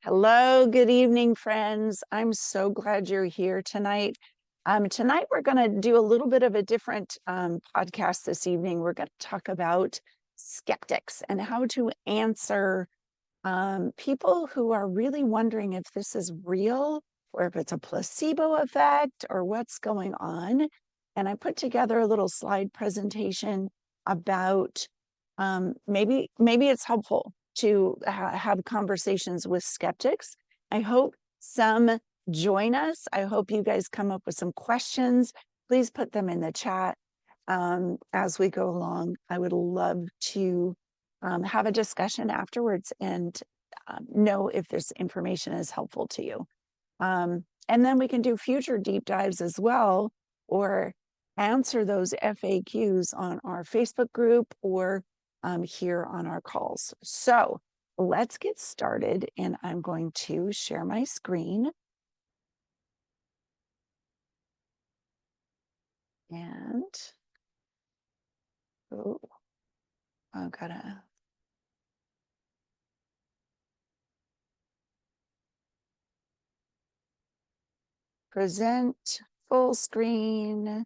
Hello, good evening, friends. I'm so glad you're here tonight. Tonight, we're going to do a little bit of a different podcast this evening. We're going to talk about skeptics and how to answer people who are really wondering if this is real or if it's a placebo effect or what's going on. And I put together a little slide presentation about maybe it's helpful to have conversations with skeptics. I hope some join us. I hope you guys come up with some questions. Please put them in the chat as we go along. I would love to have a discussion afterwards and know if this information is helpful to you. And then we can do future deep dives as well, or answer those FAQs on our Facebook group or here on our calls. So let's get started, and I'm going to share my screen. And I've got to present full screen.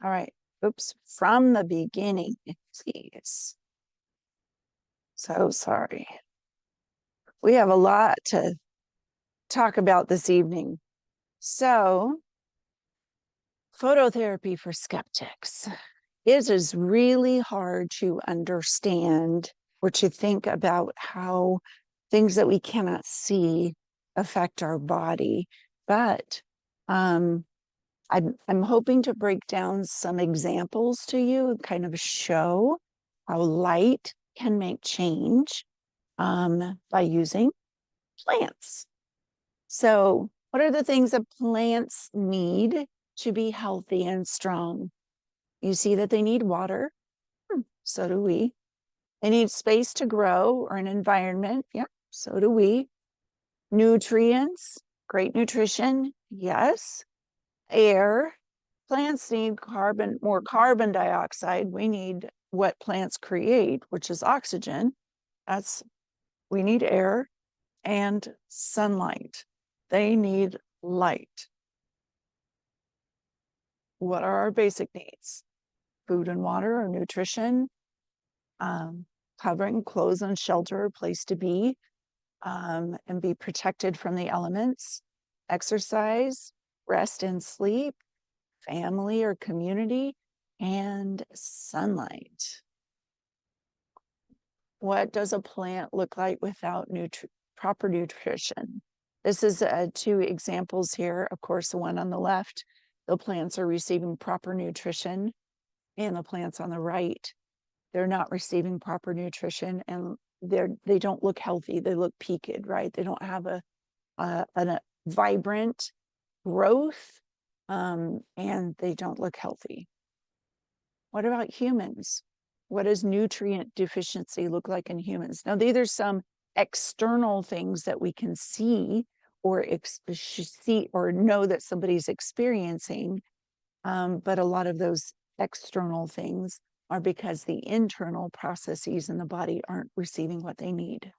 All right. Oops. From the beginning, please. So sorry. We have a lot to talk about this evening. So, phototherapy for skeptics. It is really hard to understand or to think about how things that we cannot see affect our body. But I'm hoping to break down some examples to you and kind of show how light can make change by using plants. So, what are the things that plants need to be healthy and strong? You see that they need water. So do we. They need space to grow or an environment. Yep, so do we. Nutrients, great nutrition. Yes. Air. Plants need more carbon dioxide. We need what plants create, which is oxygen. We need air and sunlight. They need light. What are our basic needs? Food and water or nutrition, covering, clothes and shelter, a place to be, and be protected from the elements, exercise, rest and sleep, family or community, and sunlight. What does a plant look like without proper nutrition? This is two examples here. Of course, the one on the left, the plants are receiving proper nutrition, and the plants on the right, they're not receiving proper nutrition, and they don't look healthy. They look peaked, right? They don't have a vibrant growth, and they don't look healthy. What about humans? What does nutrient deficiency look like in humans? Now, these are some external things that we can see or see or know that somebody's experiencing, but a lot of those external things are because the internal processes in the body aren't receiving what they need.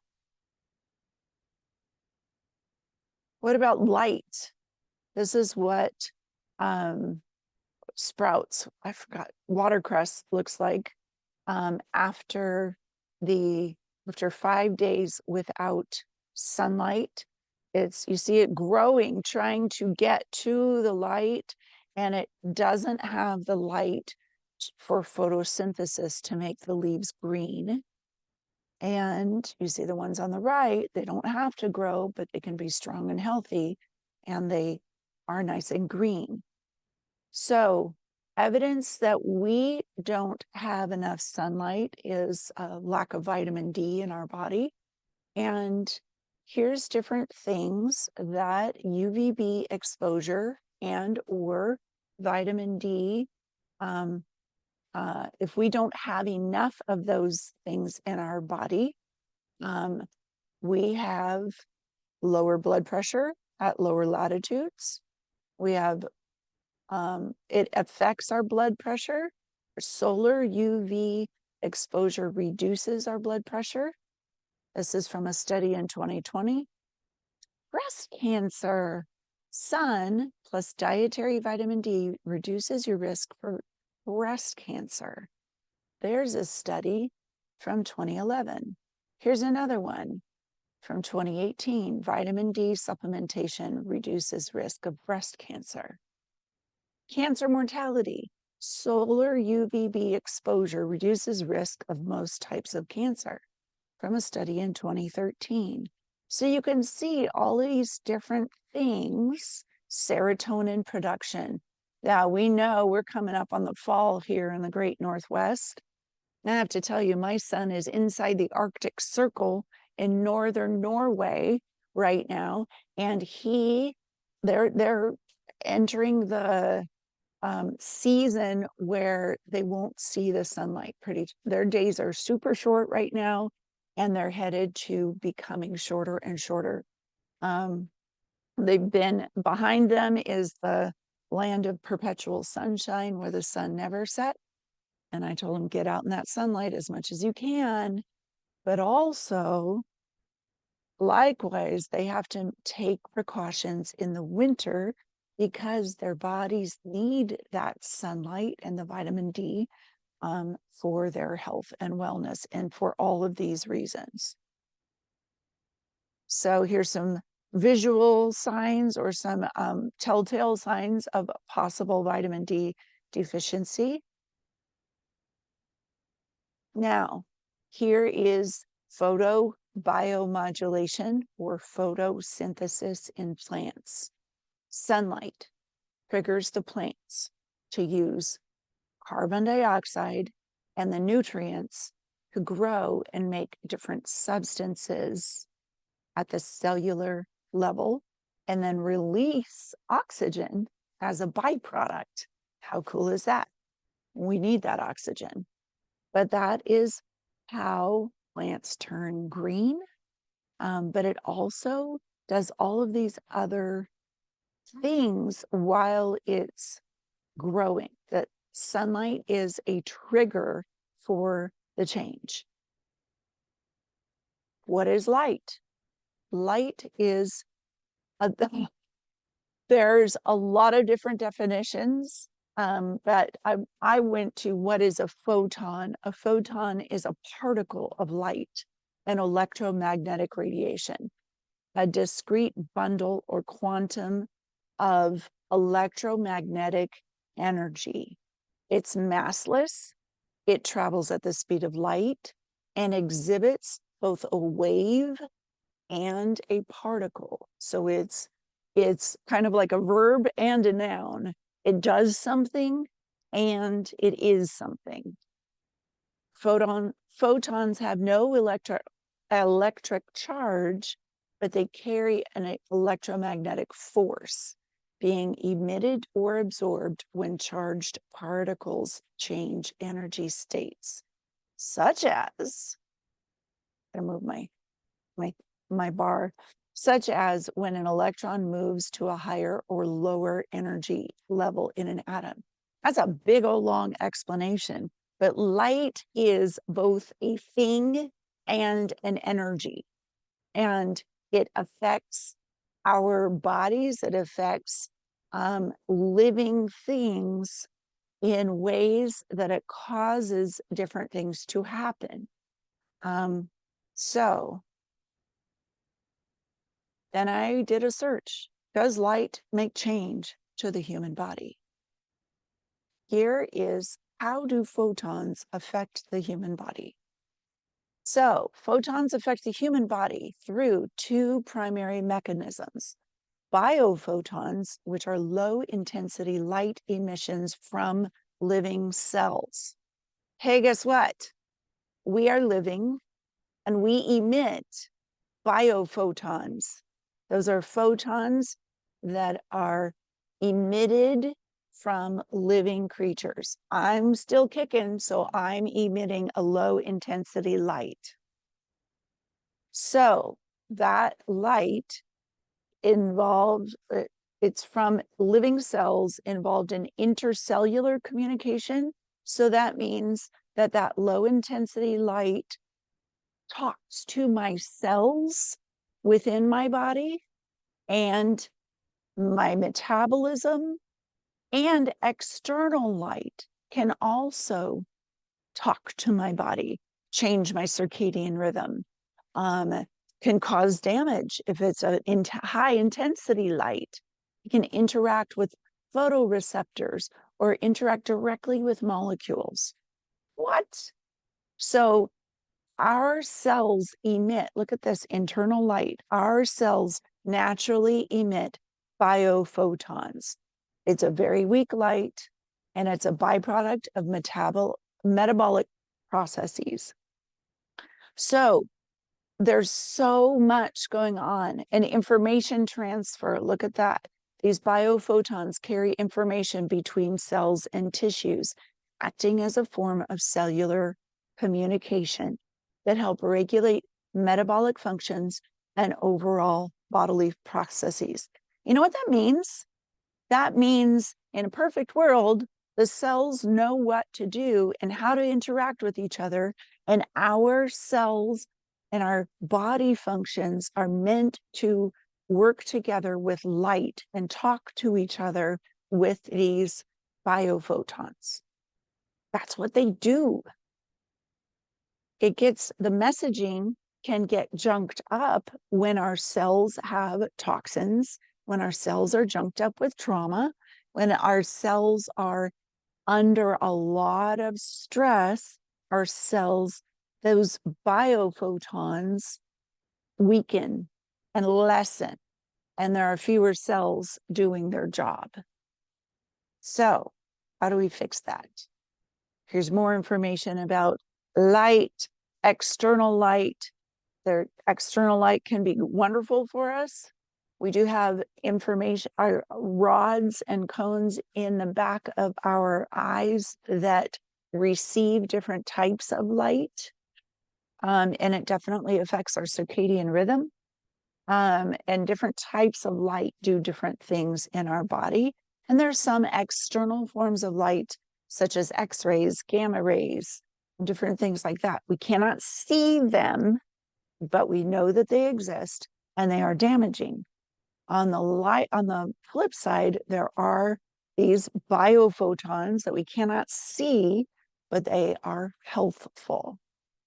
What about light? This is what sprouts, I forgot, watercress looks like after 5 days without sunlight. You see it growing, trying to get to the light, and it doesn't have the light for photosynthesis to make the leaves green. And you see the ones on the right, they don't have to grow, but they can be strong and healthy, and they are nice and green. So evidence that we don't have enough sunlight is a lack of vitamin D in our body. And here's different things that UVB exposure and or vitamin D, if we don't have enough of those things in our body, we have lower blood pressure at lower latitudes. We have it affects our blood pressure. Solar UV exposure reduces our blood pressure. This is from a study in 2020. Breast cancer. Sun plus dietary vitamin D reduces your risk for breast cancer. There's a study from 2011. Here's another one from 2018. Vitamin D supplementation reduces risk of breast cancer. Cancer mortality. Solar UVB exposure reduces risk of most types of cancer, from a study in 2013. So you can see all of these different things. Serotonin production. Now we know we're coming up on the fall here in the Great Northwest. I have to tell you, my son is inside the Arctic Circle in northern Norway right now, and they're entering the season where they won't see the sunlight. Their days are super short right now, and they're headed to becoming shorter and shorter. They've been behind them is the land of perpetual sunshine where the sun never set. And I told them, get out in that sunlight as much as you can. But also, likewise, they have to take precautions in the winter because their bodies need that sunlight and the vitamin D for their health and wellness and for all of these reasons. So here's some visual signs or some telltale signs of possible vitamin D deficiency. Now, here is photobiomodulation or photosynthesis in plants. Sunlight triggers the plants to use carbon dioxide and the nutrients to grow and make different substances at the cellular level, and then release oxygen as a byproduct. How cool is that? We need that oxygen. But that is how plants turn green. But it also does all of these other things while it's growing. That sunlight is a trigger for the change. What is light? Light is, there's a lot of different definitions, but I went to what is a photon. A photon is a particle of light, an electromagnetic radiation, a discrete bundle or quantum of electromagnetic energy. It's massless, it travels at the speed of light, and exhibits both a wave and a particle. So it's kind of like a verb and a noun. It does something and it is something. Photons have no electric charge, but they carry an electromagnetic force, being emitted or absorbed when charged particles change energy states, such as, I move my bar, such as when an electron moves to a higher or lower energy level in an atom. That's a big old long explanation, but light is both a thing and an energy, and it affects our bodies, it affects living things in ways that it causes different things to happen. So then I did a search. Does light make change to the human body? Here is, how do photons affect the human body? So photons affect the human body through two primary mechanisms. Bio-photons, which are low intensity light emissions from living cells. Hey, guess what? We are living and we emit bio-photons. Those are photons that are emitted from living creatures. I'm still kicking, so I'm emitting a low intensity light. So that light involved, it's from living cells involved in intercellular communication. So that means that low intensity light talks to my cells within my body and my metabolism, and external light can also talk to my body, change my circadian rhythm, can cause damage if it's a high intensity light. It can interact with photoreceptors or interact directly with molecules. What? So our cells emit, look at this internal light. Our cells naturally emit bio-photons. It's a very weak light, and it's a byproduct of metabolic processes. So there's so much going on, and information transfer. Look at that. These biophotons carry information between cells and tissues, acting as a form of cellular communication that help regulate metabolic functions and overall bodily processes. You know what that means? That means in a perfect world, the cells know what to do and how to interact with each other, and our cells and our body functions are meant to work together with light and talk to each other with these biophotons. That's what they do. The messaging can get junked up when our cells have toxins, when our cells are junked up with trauma, when our cells are under a lot of stress, our cells, those biophotons weaken and lessen, and there are fewer cells doing their job. So how do we fix that? Here's more information about light, external light. Their external light can be wonderful for us. We do have information, our rods and cones in the back of our eyes that receive different types of light. And it definitely affects our circadian rhythm. And different types of light do different things in our body. And there's some external forms of light, such as X-rays, gamma rays, and different things like that. We cannot see them, but we know that they exist and they are damaging. On the flip side, there are these biophotons that we cannot see, but they are healthful.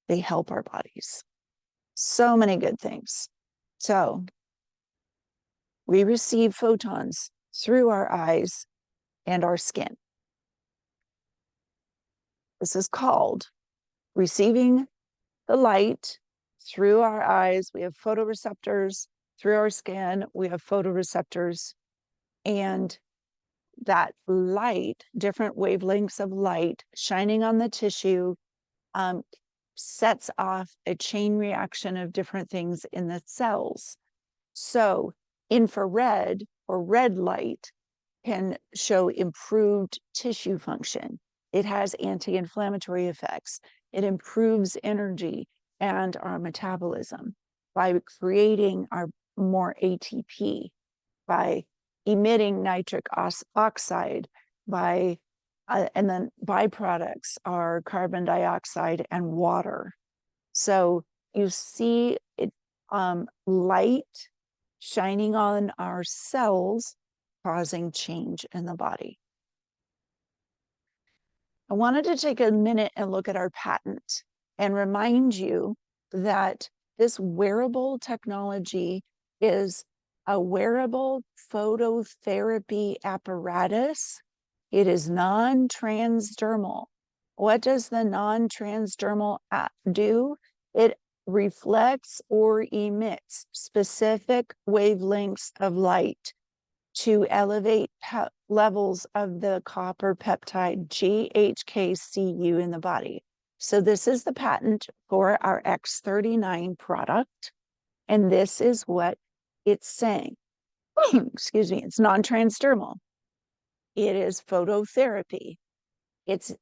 They help our bodies. So many good things. So we receive photons through our eyes and our skin. This is called receiving the light through our eyes. We have photoreceptors. Through our skin, we have photoreceptors. And that light, different wavelengths of light shining on the tissue, sets off a chain reaction of different things in the cells. So infrared or red light can show improved tissue function. It has anti-inflammatory effects. It improves energy and our metabolism by creating our more ATP, by emitting nitric oxide, by and then byproducts are carbon dioxide and water. So you see it, light shining on our cells, causing change in the body. I wanted to take a minute and look at our patent and remind you that this wearable technology is a wearable phototherapy apparatus. It is non-transdermal. What does the non-transdermal do? It reflects or emits specific wavelengths of light to elevate levels of the copper peptide GHK-cu in the body. So this is the patent for our X39 product, and this is what it's saying. Excuse me, it's non-transdermal. It is phototherapy. It's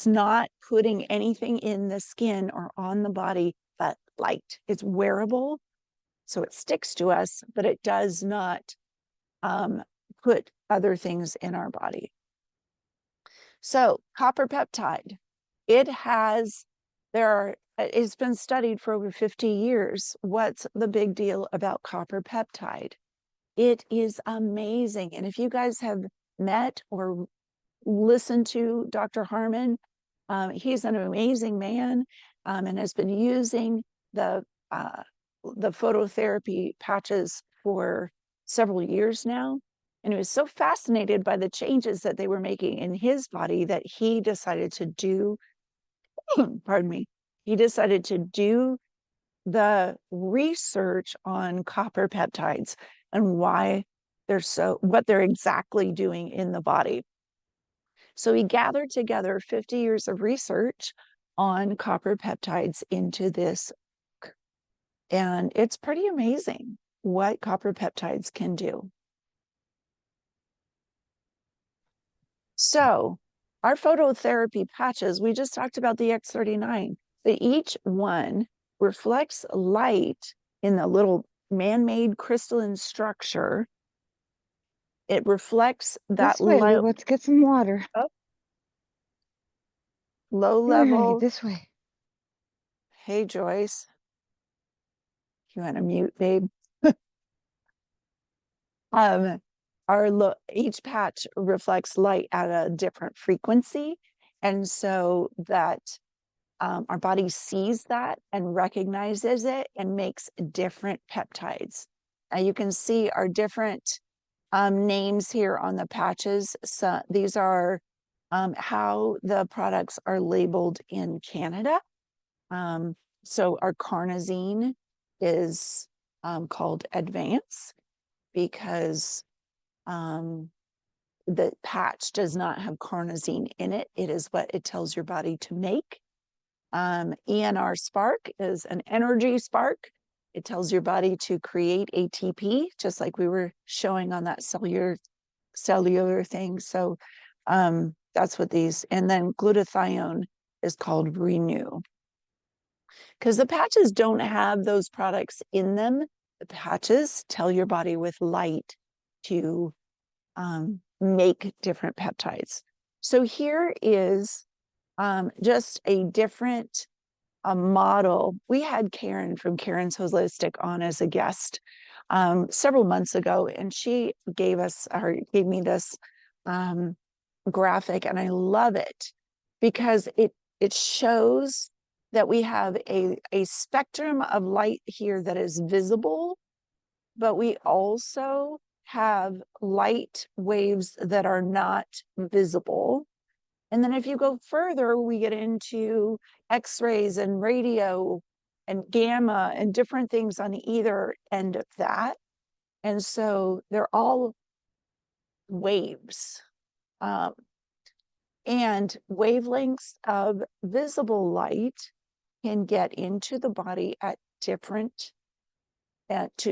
not putting anything in the skin or on the body but light. It's wearable, so it sticks to us, but it does not put other things in our body. So copper peptide, it's been studied for over 50 years. What's the big deal about copper peptide? It is amazing. And if you guys have met or listened to Dr. Harmon, he's an amazing man, and has been using the phototherapy patches for several years now. And he was so fascinated by the changes that they were making in his body that he decided to do, pardon me, he decided to do the research on copper peptides and why what they're exactly doing in the body. So he gathered together 50 years of research on copper peptides into this, and it's pretty amazing what copper peptides can do. So our phototherapy patches, we just talked about the X39, but each one reflects light in the little man-made crystalline structure. It reflects that This way, Lou, let's get some water. Low We're gonna level. get this way. Hey, Joyce. You want to mute, babe? Each patch reflects light at a different frequency, and so that our body sees that and recognizes it and makes different peptides. Now you can see our different names here on the patches. So these are how the products are labeled in Canada. So our carnosine is called Advance because the patch does not have carnosine in it. It is what it tells your body to make. ENR Spark is an energy spark. It tells your body to create ATP, just like we were showing on that cellular thing. So that's what these, and then glutathione is called Renew. Because the patches don't have those products in them. The patches tell your body with light to make different peptides. So here is just a different model. We had Karen from Karen's Holistic on as a guest several months ago, and she gave me this graphic, and I love it because it shows that we have a spectrum of light here that is visible, but we also have light waves that are not visible. And then if you go further, we get into X-rays and radio and gamma and different things on either end of that. And so they're all waves. And wavelengths of visible light can get into the body at to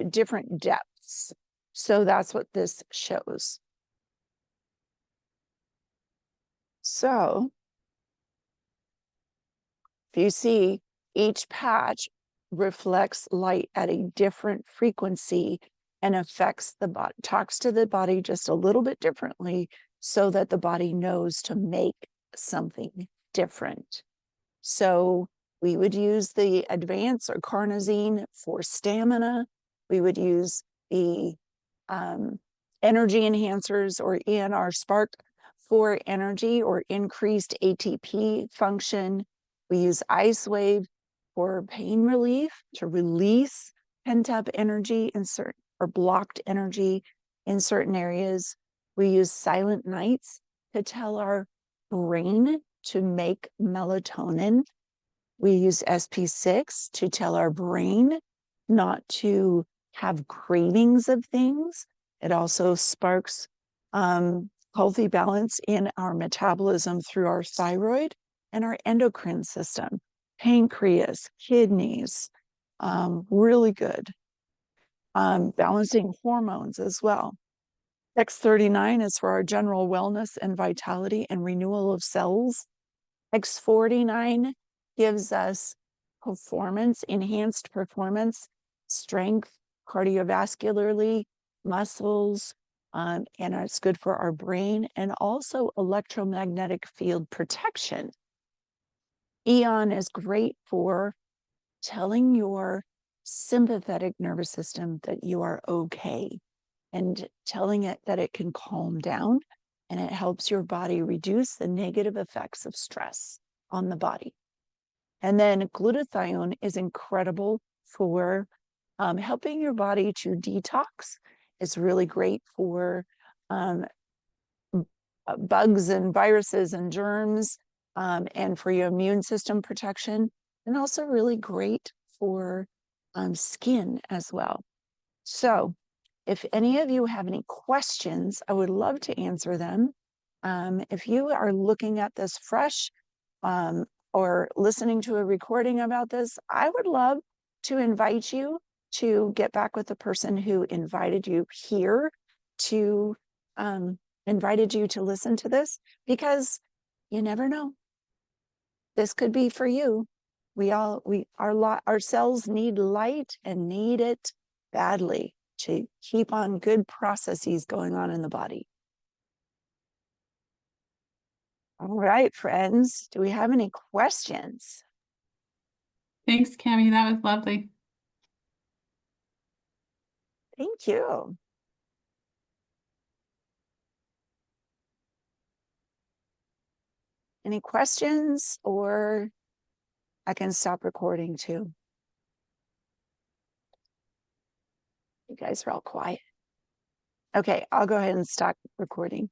different depths. So that's what this shows. So if you see, each patch reflects light at a different frequency and affects the body, talks to the body just a little bit differently so that the body knows to make something different. So we would use the Advance or carnosine for stamina. We would use the energy enhancers or ENR Spark for energy or increased ATP function. We use Ice Wave for pain relief to release pent-up energy in certain or blocked energy in certain areas. We use Silent Nights to tell our brain to make melatonin. We use SP6 to tell our brain not to have cravings of things. It also sparks healthy balance in our metabolism through our thyroid and our endocrine system, pancreas, kidneys, really good. Balancing hormones as well. X39 is for our general wellness and vitality and renewal of cells. X49 gives us performance, enhanced performance, strength, cardiovascularly, muscles, and it's good for our brain and also electromagnetic field protection. Eon is great for telling your sympathetic nervous system that you are okay and telling it that it can calm down, and it helps your body reduce the negative effects of stress on the body. And then glutathione is incredible for helping your body to detox. It's really great for bugs and viruses and germs, and for your immune system protection, and also really great for skin as well. So if any of you have any questions, I would love to answer them. If you are looking at this fresh, or listening to a recording about this, I would love to invite you to get back with the person who invited you here to invited you to listen to this, because you never know. This could be for you. Our cells need light and need it badly to keep on good processes going on in the body. All right, friends, do we have any questions? Thanks, Cami. That was lovely. Thank you. Any questions, or I can stop recording too? You guys are all quiet. Okay, I'll go ahead and stop recording.